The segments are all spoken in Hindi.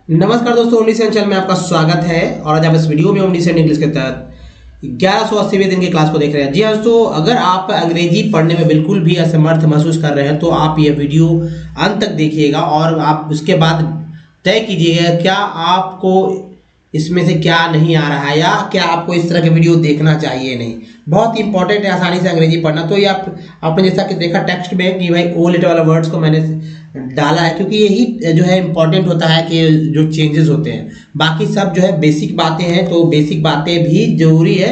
नमस्कार दोस्तों, ओमनीसेंट चैनल में आपका स्वागत है। और आज आप इस वीडियो में ओमनीसेंट इंग्लिश के तहत 1180वें दिन की क्लास को देख रहे हैं। जी हाँ दोस्तों, अगर आप अंग्रेजी पढ़ने में बिल्कुल भी असमर्थ महसूस कर रहे हैं तो आप यह वीडियो अंत तक देखिएगा और आप उसके बाद तय कीजिएगा क्या आपको इसमें से क्या नहीं आ रहा है या क्या आपको इस तरह के वीडियो देखना चाहिए नहीं। बहुत ही इंपॉर्टेंट है आसानी से अंग्रेजी पढ़ना। तो ये आपने जैसा कि देखा टेक्स्ट में कि भाई ओ लेटर वाला वर्ड्स को मैंने डाला है क्योंकि यही जो है इम्पोर्टेंट होता है कि जो चेंजेस होते हैं। बाकी सब जो है बेसिक बातें हैं, तो बेसिक बातें भी जरूरी है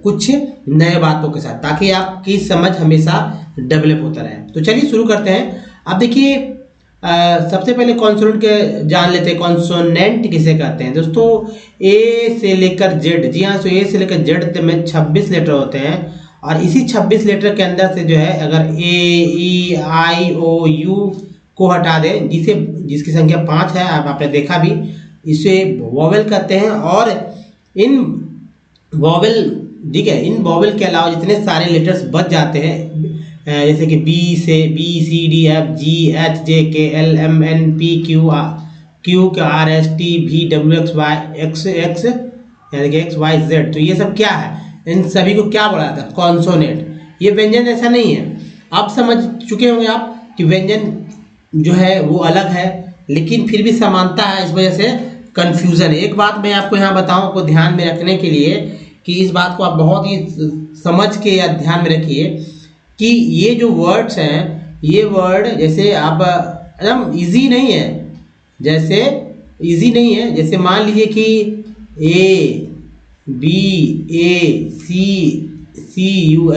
कुछ नए बातों के साथ, ताकि आपकी समझ हमेशा डेवलप होता रहे। तो चलिए शुरू करते हैं। अब देखिए सबसे पहले कॉन्सोनेंट के जान लेते हैं। कॉन्सोनेंट किसे कहते हैं दोस्तों? ए से लेकर जेड। जी हाँ, तो ए से लेकर जेड में 26 लेटर होते हैं और इसी 26 लेटर के अंदर से जो है अगर ए ई आई ओ यू को हटा दें, जिसकी संख्या 5 है, आपने देखा भी, इसे वॉवेल कहते हैं। और इन वॉवेल, ठीक है, इन वॉवेल के अलावा जितने सारे लेटर्स बच जाते हैं जैसे कि बी से B C D F G H J K L M N P Q R S T V W X यानी कि एक्स वाई जेड। तो ये सब क्या है? इन सभी को क्या बोला जाता है? कॉन्सोनेंट। ये व्यंजन ऐसा नहीं है। आप समझ चुके होंगे आप कि व्यंजन जो है वो अलग है, लेकिन फिर भी समानता है, इस वजह से कंफ्यूजन है। एक बात मैं आपको यहाँ बताऊँ, आपको ध्यान में रखने के लिए, कि इस बात को आप बहुत ही समझ के या ध्यान में रखिए कि ये जो वर्ड्स हैं, ये वर्ड जैसे आप एकदम ईजी नहीं है। जैसे ईजी नहीं है, जैसे मान लीजिए कि A B A C U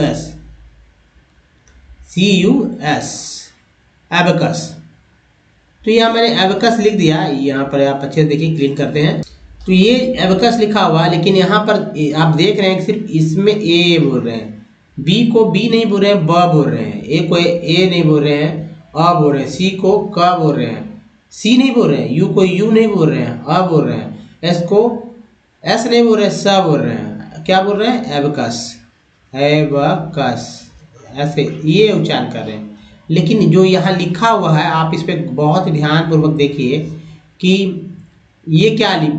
S abacus. तो यहाँ मैंने एबेकस लिख दिया, यहाँ पर आप अच्छे से देखिए, क्लीन करते हैं तो ये एबेकस लिखा हुआ, लेकिन यहाँ पर आप देख रहे हैं कि सिर्फ इसमें ए बोल रहे हैं, बी को बी नहीं बोल रहे हैं, ब बोल रहे हैं, ए को ए नहीं बोल रहे हैं, अ बोल रहे हैं, सी को क बोल रहे हैं, सी नहीं बोल रहे हैं, यू को यू नहीं बोल रहे हैं, अ बोल रहे हैं, एस को एस नहीं बोल रहे हैं, स बोल रहे हैं। क्या बोल रहे हैं? एबेकस, एबेकस, ऐसे ये उच्चारण कर रहे हैं। लेकिन जो यहाँ लिखा हुआ है, आप इस पे बहुत ध्यान पूर्वक देखिए कि ये क्या है।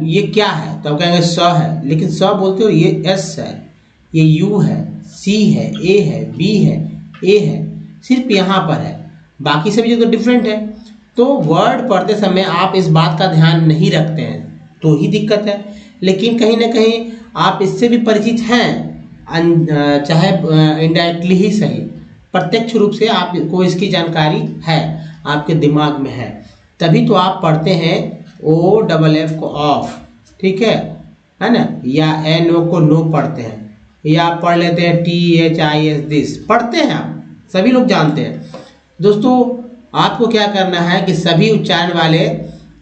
तो आप कहेंगे स है, लेकिन स बोलते हो, ये एस है, ये यू है, सी है, ए है, बी है, ए है, सिर्फ यहाँ पर है, बाकी सभी जगह डिफरेंट है। तो वर्ड पढ़ते समय आप इस बात का ध्यान नहीं रखते हैं तो ही दिक्कत है। लेकिन कहीं ना कहीं आप इससे भी परिचित हैं, चाहे इनडायरेक्टली ही सही, प्रत्यक्ष रूप से आपको इसकी जानकारी है, आपके दिमाग में है, तभी तो आप पढ़ते हैं ओ डबल एफ को ऑफ, ठीक है ना, या एन ओ को नो पढ़ते हैं, या आप पढ़ लेते हैं T H I S this, पढ़ते हैं आप, सभी लोग जानते हैं। दोस्तों आपको क्या करना है कि सभी उच्चारण वाले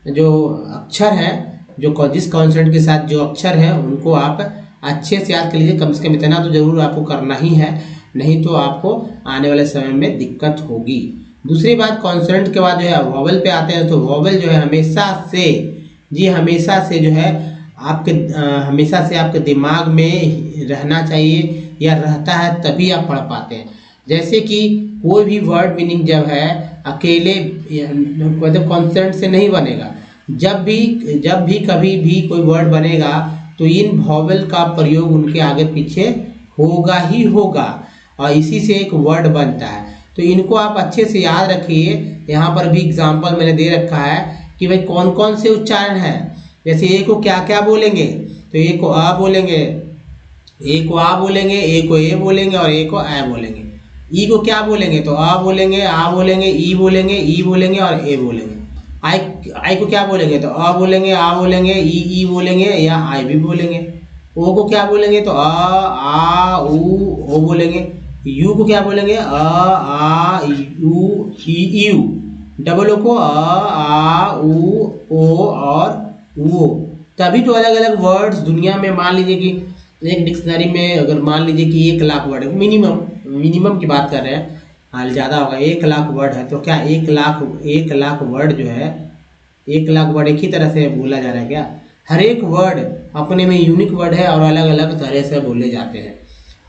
जो अक्षर हैं, जो जिस कॉन्सोनेंट के साथ जो अक्षर हैं, उनको आप अच्छे से याद कर लीजिए। कम से कम इतना तो जरूर आपको करना ही है, नहीं तो आपको आने वाले समय में दिक्कत होगी। दूसरी बात, कॉन्सोनेंट के बाद जो है वॉवेल पे आते हैं। तो वॉवेल जो है हमेशा से जो है हमेशा से आपके दिमाग में रहना चाहिए, या रहता है तभी आप पढ़ पाते हैं। जैसे कि कोई भी वर्ड मीनिंग जब है अकेले मतलब कॉन्सोनेंट से नहीं बनेगा। जब भी कभी भी कोई वर्ड बनेगा तो इन वॉवेल का प्रयोग उनके आगे पीछे होगा ही होगा, और इसी से एक वर्ड बनता है। तो इनको आप अच्छे से याद रखिए। यहाँ पर भी एग्जाम्पल मैंने दे रखा है कि भाई कौन कौन से उच्चारण है। जैसे ए को क्या क्या बोलेंगे? तो ए को आ बोलेंगे, ए को आ बोलेंगे, ए को ए बोलेंगे और ए को ए बोलेंगे। ई को क्या बोलेंगे? तो आ बोलेंगे, आ बोलेंगे, ई बोलेंगे, ई बोलेंगे और ए बोलेंगे। आई को क्या बोलेंगे? तो आ बोलेंगे, आ बोलेंगे, ई बोलेंगे या आई भी बोलेंगे। ओ को क्या बोलेंगे? तो आ ऊ ओ बोलेंगे। यू को क्या बोलेंगे? आ यू ई यू। डबल ओ को आ ऊ ओ और वो। तभी तो अलग अलग वर्ड्स दुनिया में, मान लीजिए कि एक डिक्शनरी में अगर मान लीजिए कि 1 लाख वर्ड है, मिनिमम की बात कर रहे हैं, हाल ज़्यादा होगा, 1 लाख वर्ड है, तो क्या 1 लाख वर्ड जो है, 1 लाख वर्ड एक ही तरह से बोला जा रहा है क्या? हर एक वर्ड अपने में यूनिक वर्ड है और अलग अलग तरह से बोले जाते हैं।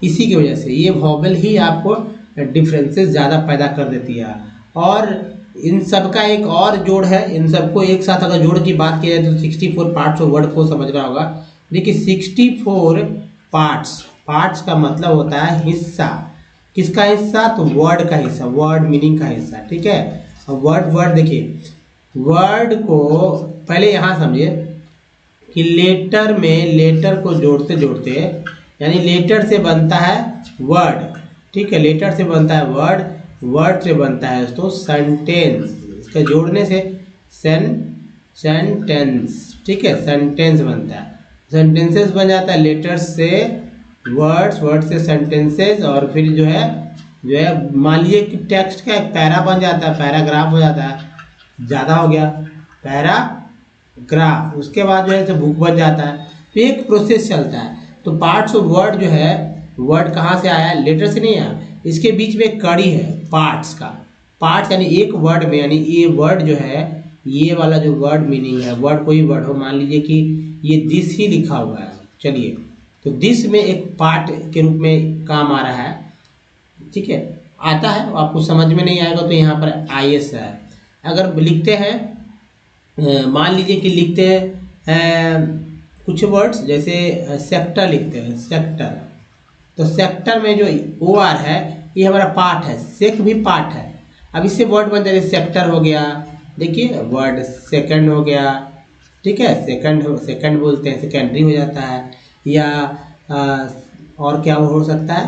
इसी की वजह से ये वॉवेल ही आपको डिफरेंसेस ज़्यादा पैदा कर देती है। और इन सब का एक और जोड़ है, इन सबको एक साथ अगर जोड़ की बात की जाए तो 64 पार्ट्स ऑफ वर्ड को समझना होगा। देखिए 64 पार्ट्स, पार्ट्स का मतलब होता है हिस्सा। किसका हिस्सा? तो वर्ड का हिस्सा, वर्ड मीनिंग का हिस्सा, ठीक है। वर्ड वर्ड देखिए, वर्ड को पहले यहाँ समझिए कि लेटर में लेटर को जोड़ते जोड़ते, यानी लेटर से बनता है वर्ड, ठीक है, लेटर से बनता है वर्ड, वर्ड से बनता है दोस्तों सेंटेंस, इसके जोड़ने से सेंटेंस, ठीक है, सेंटेंस बनता है, सेंटेंसेस बन जाता है लेटर्स से वर्ड्स, वर्ड से सेंटेंसेस, और फिर जो है मान लीजिए कि टेक्स्ट का एक पैरा बन जाता है, पैराग्राफ हो जाता है, ज़्यादा हो गया पैराग्राफ, उसके बाद जो है तो बुक बन जाता है। तो एक प्रोसेस चलता है। तो पार्ट्स ऑफ वर्ड जो है, वर्ड कहाँ से आया? लेटर से नहीं आया, इसके बीच में एक कड़ी है पार्ट्स का। पार्ट्स यानी एक वर्ड में, यानी ये वर्ड जो है, ये वाला जो वर्ड मीनिंग है, वर्ड कोई वर्ड हो, मान लीजिए कि ये दिस ही लिखा हुआ है, चलिए, तो दिस में एक पार्ट के रूप में काम आ रहा है, ठीक है, आता है। आपको समझ में नहीं आएगा तो यहाँ पर IS है। अगर लिखते हैं, मान लीजिए कि लिखते हैं कुछ वर्ड्स, जैसे सेक्टर लिखते हैं, सेक्टर, तो सेक्टर में जो OR है ये हमारा पार्ट है, सेक भी पार्ट है। अब इससे वर्ड बन जाएगा, सेक्टर हो गया, देखिए वर्ड सेकंड हो गया, ठीक है, सेकंड बोलते हैं, सेकेंडरी हो जाता है, या और क्या हो सकता है,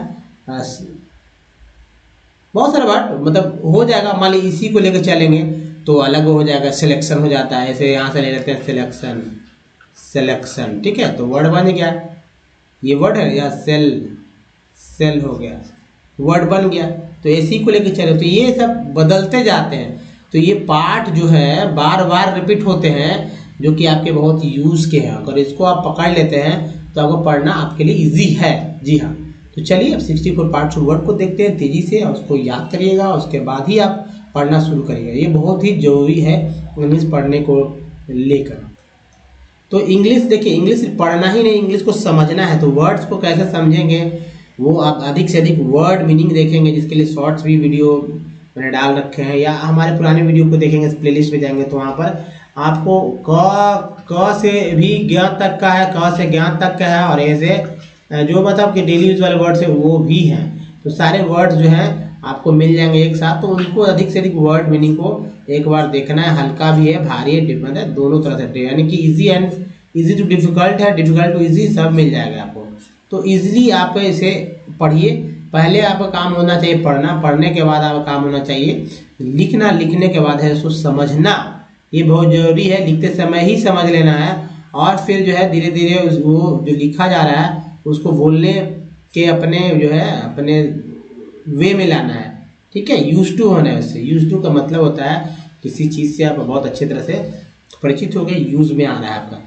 बहुत सारे वर्ड मतलब हो जाएगा। मान लीजिए इसी को लेकर चलेंगे तो अलग हो जाएगा, सिलेक्शन हो जाता है, ऐसे यहाँ से ले लेते हैं सिलेक्शन, सिलेक्शन, ठीक है, तो वर्ड बन गया, ये वर्ड है, या सेल हो गया, वर्ड बन गया। तो इसी को लेकर चले, तो ये सब बदलते जाते हैं। तो ये पार्ट जो है बार बार रिपीट होते हैं, जो कि आपके बहुत यूज़ के हैं। अगर इसको आप पकड़ लेते हैं तो आपको पढ़ना आपके लिए इजी है। जी हाँ, तो चलिए अब 64 पार्ट्स ऑफ वर्ड को देखते हैं तेजी से, और उसको याद करिएगा, उसके बाद ही आप पढ़ना शुरू करिएगा। ये बहुत ही ज़रूरी है इंग्लिश पढ़ने को लेकर। तो इंग्लिश देखिए, इंग्लिश पढ़ना ही नहीं, इंग्लिश को समझना है। तो वर्ड्स को कैसे समझेंगे, वो आप अधिक से अधिक वर्ड मीनिंग देखेंगे, जिसके लिए शॉर्ट्स भी वीडियो मैंने डाल रखे हैं, या हमारे पुराने वीडियो को देखेंगे, प्लेलिस्ट में जाएंगे तो वहाँ पर आपको क से भी ज्ञान तक का है, क से ज्ञान तक का है, और ऐसे जो मतलब कि डेली यूज वाले वर्ड्स है वो भी हैं। तो सारे वर्ड्स जो हैं आपको मिल जाएंगे एक साथ। तो उनको अधिक से अधिक वर्ड मीनिंग को एक बार देखना है। हल्का भी है, भारी है, डिफरेंट है, दोनों तरह से, यानी कि इजी टू डिफिकल्ट है, डिफिकल्ट टू इजी, सब मिल जाएगा आपको। तो इजीली आप इसे पढ़िए। पहले आपका काम होना चाहिए पढ़ना, पढ़ने के बाद आपका काम होना चाहिए लिखना, लिखने के बाद है उसको समझना। ये बहुत ज़रूरी है, लिखते समय ही समझ लेना है, और फिर जो है धीरे धीरे वो जो लिखा जा रहा है उसको बोलने के अपने जो है अपने वे में लाना है, ठीक है। यूज टू होना है उससे। यूज टू का मतलब होता है किसी चीज़ से आप बहुत अच्छी तरह से परिचित हो गए, यूज में आ रहा है आपका,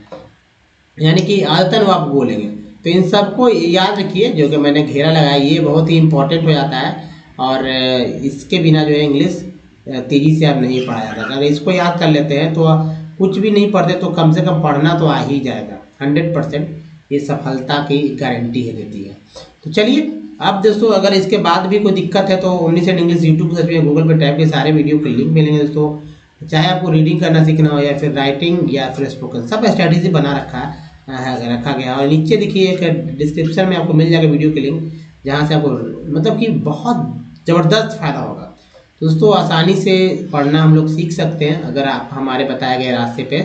यानी कि आदतन वो आप बोलेंगे। तो इन सबको याद रखिए, जो कि मैंने घेरा लगाया, ये बहुत ही इंपॉर्टेंट हो जाता है, और इसके बिना जो है इंग्लिश तेज़ी से आप नहीं पढ़ा जाता। अगर इसको याद कर लेते हैं तो कुछ भी नहीं पढ़ते तो कम से कम पढ़ना तो आ ही जाएगा। 100% ये सफलता की गारंटी है, देती है। तो चलिए अब दोस्तों, अगर इसके बाद भी कोई दिक्कत है तो ओमनीसेंट इंग्लिश यूट्यूब सर्च में, गूगल पे टाइप के सारे वीडियो के लिंक मिलेंगे दोस्तों। चाहे आपको रीडिंग करना सीखना हो, या फिर राइटिंग, या फिर स्पोकन, सब स्ट्रैटेजी बना रखा गया। और नीचे देखिए एक डिस्क्रिप्शन में आपको मिल जाएगा वीडियो के लिंक, जहाँ से आपको मतलब कि बहुत ज़बरदस्त फायदा होगा। दोस्तों आसानी से पढ़ना हम लोग सीख सकते हैं अगर आप हमारे बताए गए रास्ते पे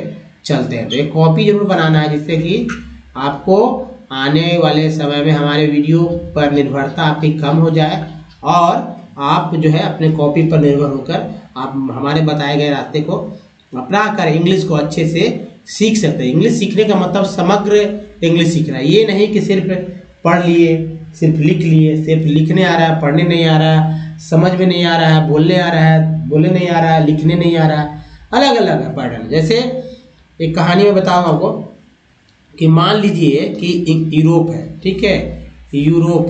चलते हैं। तो एक कॉपी जरूर बनाना है, जिससे कि आपको आने वाले समय में हमारे वीडियो पर निर्भरता आपकी कम हो जाए, और आप जो है अपने कॉपी पर निर्भर होकर आप हमारे बताए गए रास्ते को अपना कर इंग्लिश को अच्छे से सीख सकते हैं। इंग्लिश सीखने का मतलब समग्र इंग्लिश सीखना है, ये नहीं कि सिर्फ पढ़ लिए, सिर्फ लिख लिए, सिर्फ लिखने आ रहा है, पढ़ने नहीं आ रहा है, समझ में नहीं आ रहा है, बोलने आ रहा है, बोलने नहीं आ रहा है, लिखने नहीं आ रहा है, अलग अलग है पैटर्न। जैसे एक कहानी में बताऊंगा आपको कि मान लीजिए कि यूरोप है, ठीक है, यूरोप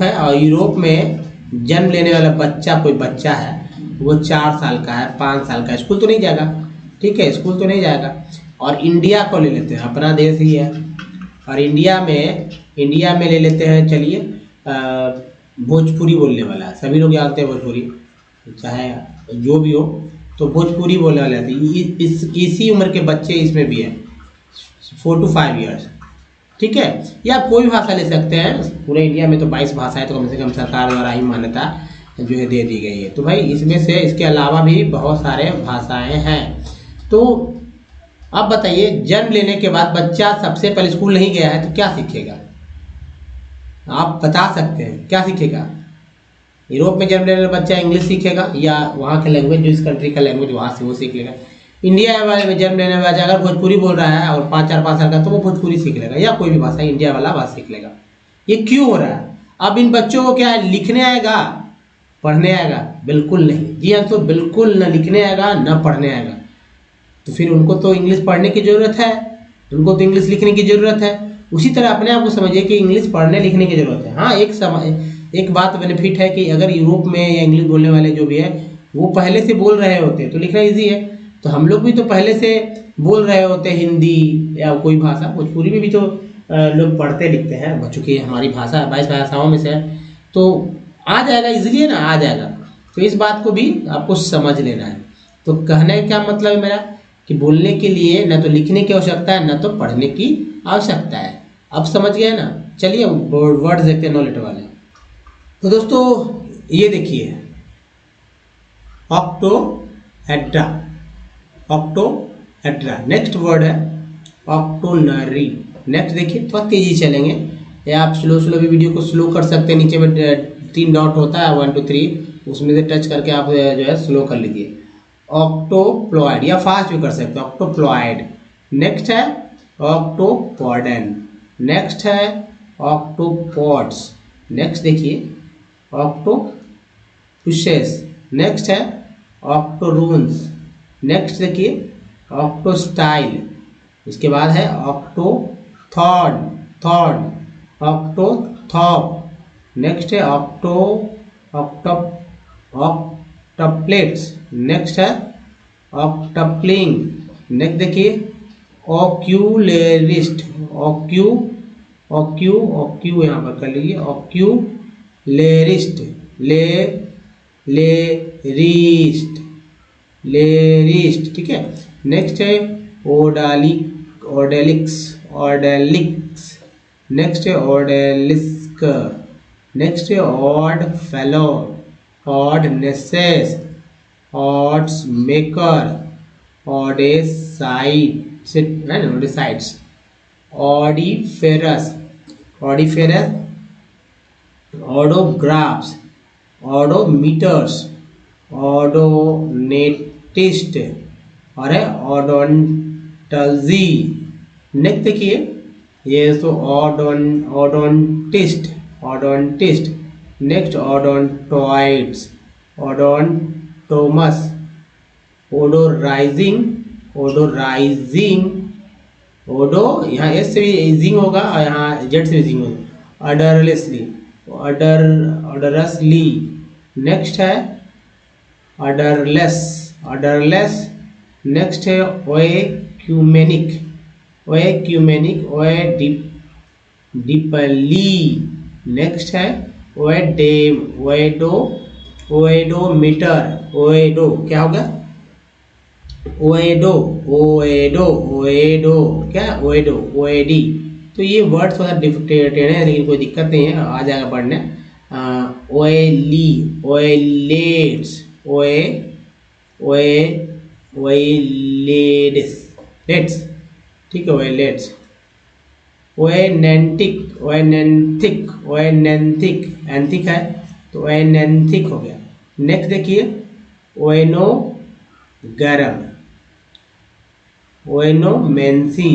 है, और यूरोप में जन्म लेने वाला बच्चा, कोई बच्चा है, वो 4 साल का है, 5 साल का है, स्कूल तो नहीं जाएगा, ठीक है, स्कूल तो नहीं जाएगा। और इंडिया को ले लेते हैं, अपना देश ही है, और इंडिया में ले लेते हैं, चलिए भोजपुरी बोलने वाला, सभी लोग जानते हैं भोजपुरी, चाहे जो भी हो, तो भोजपुरी बोलने वाले आते हैं। इसी उम्र के बच्चे इसमें भी हैं, 4 to 5 ईयर्स, ठीक है। या आप कोई भी भाषा ले सकते हैं। पूरे इंडिया में तो 22 भाषाएं तो कम से कम सरकार द्वारा ही मान्यता जो है दे दी गई है। तो भाई इसमें से इसके अलावा भी बहुत सारे भाषाएं हैं। तो अब बताइए, जन्म लेने के बाद बच्चा सबसे पहले स्कूल नहीं गया है तो क्या सीखेगा? आप बता सकते हैं क्या सीखेगा? यूरोप में जन्म लेने वाला बच्चा इंग्लिश सीखेगा या वहाँ के लैंग्वेज, जो इस कंट्री का लैंग्वेज वहाँ से वो सीख लेगा। इंडिया वाले में जन्म लेने वाला अगर भोजपुरी बोल रहा है और 5 साल का, तो वो भोजपुरी सीख लेगा या कोई भी भाषा इंडिया वाला भाषा सीख लेगा। ये क्यों हो रहा है? अब इन बच्चों को क्या है, लिखने आएगा, पढ़ने आएगा? बिल्कुल नहीं। जी हाँ, तो बिल्कुल न लिखने आएगा न पढ़ने आएगा। तो फिर उनको तो इंग्लिश पढ़ने की जरूरत है, उनको तो इंग्लिश लिखने की जरूरत है। उसी तरह अपने आप को समझिए कि इंग्लिश पढ़ने लिखने की जरूरत है। हाँ, एक बात बेनिफिट है कि अगर यूरोप में या इंग्लिश बोलने वाले जो भी है वो पहले से बोल रहे होते हैं तो लिखना ईजी है। तो हम लोग भी तो पहले से बोल रहे होते हैं हिंदी या कोई भाषा। भोजपुरी में भी तो लोग पढ़ते लिखते हैं, चूँकि हमारी भाषा 22 भाषाओं में से है, तो आ जाएगा इजीली, है ना, आ जाएगा। तो इस बात को भी आपको समझ लेना है। तो कहने का मतलब है मेरा कि बोलने के लिए न तो लिखने की आवश्यकता है न तो पढ़ने की आवश्यकता है। अब समझ गए ना? चलिए वर्ड्स देखते हैं नॉलेज वाले। तो दोस्तों ये देखिए, ऑक्टोहेड्रा, ऑक्टोहेड्रा। नेक्स्ट वर्ड है ऑक्टोनरी। नेक्स्ट देखिए, थोड़ा तेजी चलेंगे या आप स्लो भी वीडियो को स्लो कर सकते हैं। नीचे में 3 डॉट होता है 1 2 3, उसमें से टच करके आप जो है स्लो कर लीजिए। ऑक्टोप्लॉइड या फास्ट भी कर सकते हैं, ऑक्टोप्लॉइड। नेक्स्ट है ऑक्टोपॉडन। नेक्स्ट है ऑक्टोपॉड्स। नेक्स्ट देखिए ऑक्टोपुशेस। नेक्स्ट है ऑक्टोरून्स। नेक्स्ट देखिए ऑक्टोस्टाइल। इसके बाद है ऑक्टोथॉड, ऑक्टोथॉप। नेक्स्ट है ऑक्टप्लेट्स। नेक्स्ट है ऑक्टप्लिंग। नेक्स्ट देखिए ऑक्यूलेरिस्ट, ऑक्यू यहाँ पर कर लीजिए, ऑक्यूलेरिस्ट, लेरिस्ट, ठीक है। नेक्स्ट है ऑर्डेलिक्स। नेक्स्ट है ऑर्डेलिस्क। नेक्स्ट है ऑड फेलो, ऑडनेसेस, ऑड्स मेकर, ऑडिसाइड्स, ऑडिफेरस, ऑडोग्राफ्स, ऑडोमीटर्स, ऑडोनेटिस्ट और है ऑडोंटोलॉजी। नेक्स्ट देखिए, ये तो ऑडोंटिस्ट। नेक्स्ट ऑडोंटॉइड्स, ऑडोंटोमस, ओडोराइजिंग, ओडो यहाँ एस से भी इजिंग होगा और यहाँ जेड से भी इजिंग होगा। ऑडरसली। नेक्स्ट है ऑडरलेस। नेक्स्ट है ओएक्यूमेनिक, डिपली। नेक्स्ट है ओएडोमीटर, क्या होगा? ओएडी। तो ये वर्ड थोड़ा डिफिकल्ट है लेकिन कोई दिक्कत नहीं है, आ जाएगा पढ़ने। ओएलेट्स, ओएलेट्स, ठीक है, ओएलेट्स। एंथिक है तो एनेंथिक हो गया। नेक्स्ट देखिए ओएनोगरम, ओएनोमेंसी,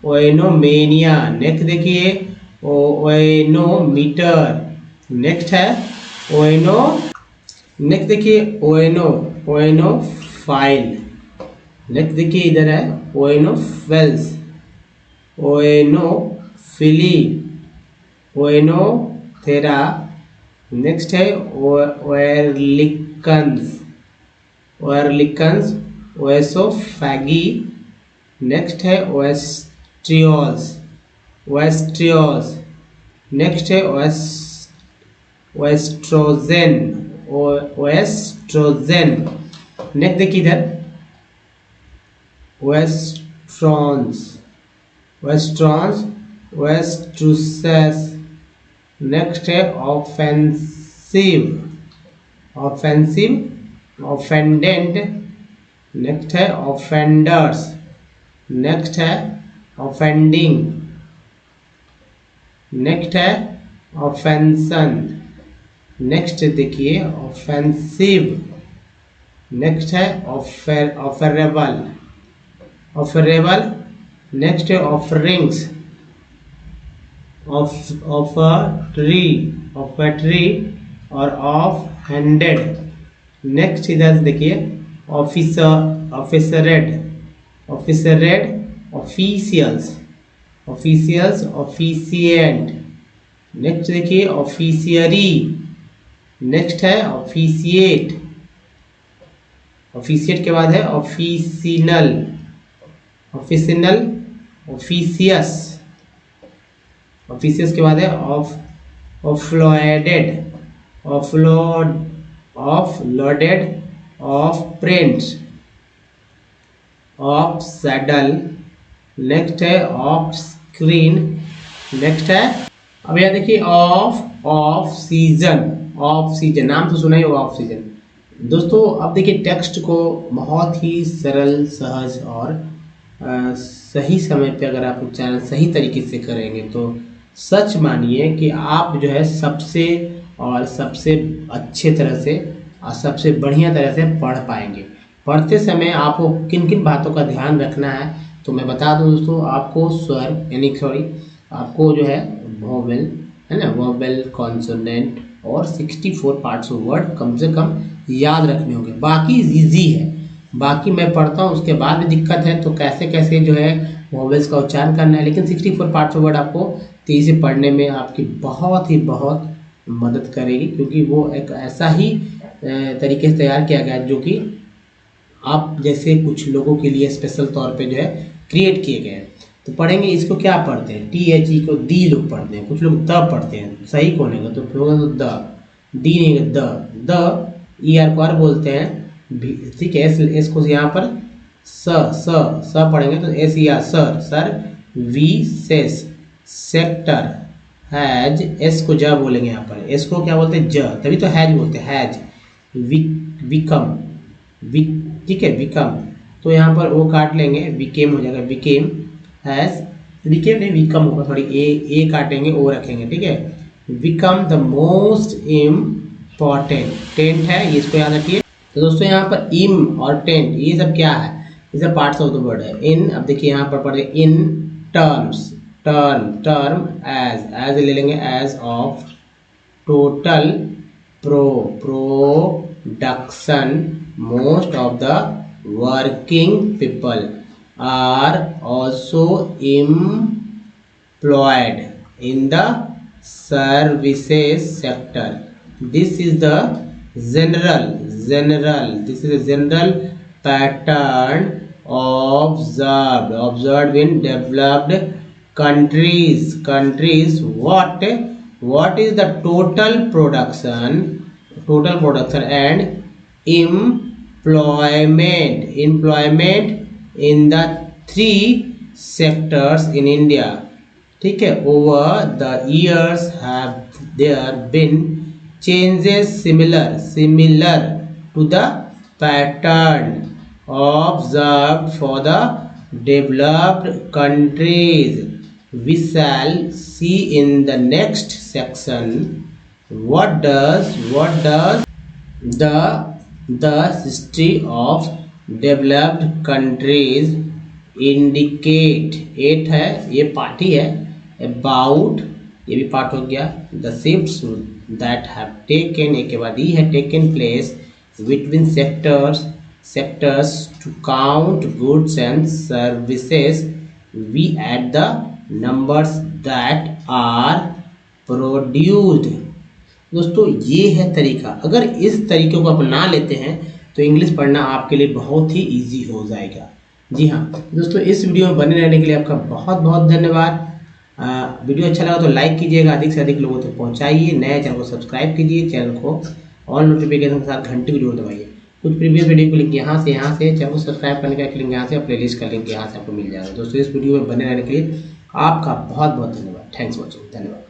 ओएनोमेनिया। नेक्स्ट देखिए ओएनोमीटर। नेक्स्ट है नेक्स्ट देखिए ओएनोफाइल। नेक्स्ट देखिए इधर है ओएनोफेल्स, ओएनोफिली, ओएनोथेरा। नेक्स्ट है ओएरलिकन्स, ओएसोफैगी। नेक्स्ट है ओएस्ट्रियोल्स। नेक्स्ट है ओएस्ट्रोजेन, वेस्ट्रोजन। नेक्स्ट देखिए इधर वेस्ट्रॉन्स, वेस्ट्रॉन्स, वेस्ट्रूसेस। नेक्स्ट है ऑफेंसिव, ऑफेंसिव, ऑफेंडेंट। नेक्स्ट है ऑफेंडर्स। नेक्स्ट है ऑफेंडिंग। नेक्स्ट है ऑफेंसन। नेक्स्ट देखिए ऑफेंसिव। नेक्स्ट है ऑफरेबल, ऑफरेबल। नेक्स्ट है ऑफरिंग्स, ऑफर्ट्री, ऑफर्ट्री और ऑफ हैंडेड। नेक्स्ट इधर देखिए officer, officered, officered, officials, officials, officiant. Next देखिए ऑफिशियरी। नेक्स्ट है ऑफिशिएट, ऑफिशिएट के बाद है ऑफिशिनल, ऑफिशिनल, ऑफिशियस, ऑफिशियस के बाद है offloaded, offloaded, off print, off saddle. Next है ऑफ स्क्रीन। नेक्स्ट है अब यहाँ देखिए ऑफ सीजन, ऑफ सीजन नाम तो सुना ही होगा, ऑफ सीजन। दोस्तों अब देखिए टेक्स्ट को बहुत ही सरल, सहज और सही समय पे अगर आप उच्चारण सही तरीके से करेंगे तो सच मानिए कि आप जो है सबसे अच्छे तरह से और सबसे बढ़िया तरह से पढ़ पाएंगे। पढ़ते समय आपको किन किन बातों का ध्यान रखना है तो मैं बता दूं दोस्तों, आपको स्वर यानी आपको जो है वोवेल है ना, वोवेल, कॉन्सोनेंट और 64 पार्ट्स ऑफ वर्ड कम से कम याद रखने होंगे। बाकी इजी है, बाकी मैं पढ़ता हूँ उसके बाद भी दिक्कत है तो कैसे कैसे जो है वोवेल्स का उच्चारण करना है, लेकिन 64 पार्ट्स ऑफ वर्ड आपको तेजी से पढ़ने में आपकी बहुत ही बहुत मदद करेगी, क्योंकि वो एक ऐसा ही तरीके से तैयार किया गया है जो कि आप जैसे कुछ लोगों के लिए स्पेशल तौर पे जो है क्रिएट किए गए हैं। तो पढ़ेंगे इसको, क्या पढ़ते हैं, THE को दी लोग पढ़ते हैं, कुछ लोग द पढ़ते हैं। सही कौन है तो फिर होगा तो द, डी नहीं द ER को आर बोलते हैं, ठीक है। एस को यहाँ पर स पढ़ेंगे तो SER सर, सर। वी सेस, सेक्टर। हैज, एस को ज बोलेंगे यहाँ पर, एस को क्या बोलते हैं ज, तभी तो हैज बोलते हैं, हैज। विकम, ठीक है, विकम। तो यहाँ पर वो काट लेंगे, विकेम हो जाएगा, विकेम। हैज, विकेम नहीं विकम होगा, थोड़ी ए काटेंगे, ओ रखेंगे, ठीक है। विकम द मोस्ट इम्पॉर्टेंट, टेंट है ये, इसको याद रखिए। तो दोस्तों यहाँ पर इम और टेंट ये सब क्या है, ये सब पार्ट्स ऑफ द वर्ड है। इन, अब देखिए यहाँ पर पढ़े इन टर्म्स, टर्म एज ले लेंगे, as of total production, most of the working people are also employed in the services sector. This is the general, this is a general pattern observed in developed countries. What is the total production and employment in the 3 sectors in India, ठीक है। Over the years have there been changes similar to the pattern observed for the developed countries. We shall see in the next section what does the history of developed countries indicate. 8 है, ये पार्ट ही है। About, ये भी पार्ट हो गया। The shifts that have taken, एक के बाद ही है, taken place between sectors to count goods and services. We add the numbers that are produced. दोस्तों ये है तरीका, अगर इस तरीके को अपना लेते हैं तो इंग्लिश पढ़ना आपके लिए बहुत ही इजी हो जाएगा। जी हाँ दोस्तों, इस वीडियो में बने रहने के लिए आपका बहुत बहुत धन्यवाद। वीडियो अच्छा लगा तो लाइक कीजिएगा, अधिक से अधिक लोगों तक पहुंचाइए। नए चैनल को सब्सक्राइब कीजिए, चैनल को ऑल नोटिफिकेशन के साथ घंटी को जरूर दबाइए। कुछ प्रीवियस वीडियो को लिंक यहाँ से चैनल को सब्सक्राइब करने का लिंक यहाँ से, प्लेलिस्ट का लिंक यहाँ से आपको मिल जाएगा। दोस्तों इस वीडियो में बने रहने के लिए आपका बहुत बहुत धन्यवाद। Thanks for watching. धन्यवाद।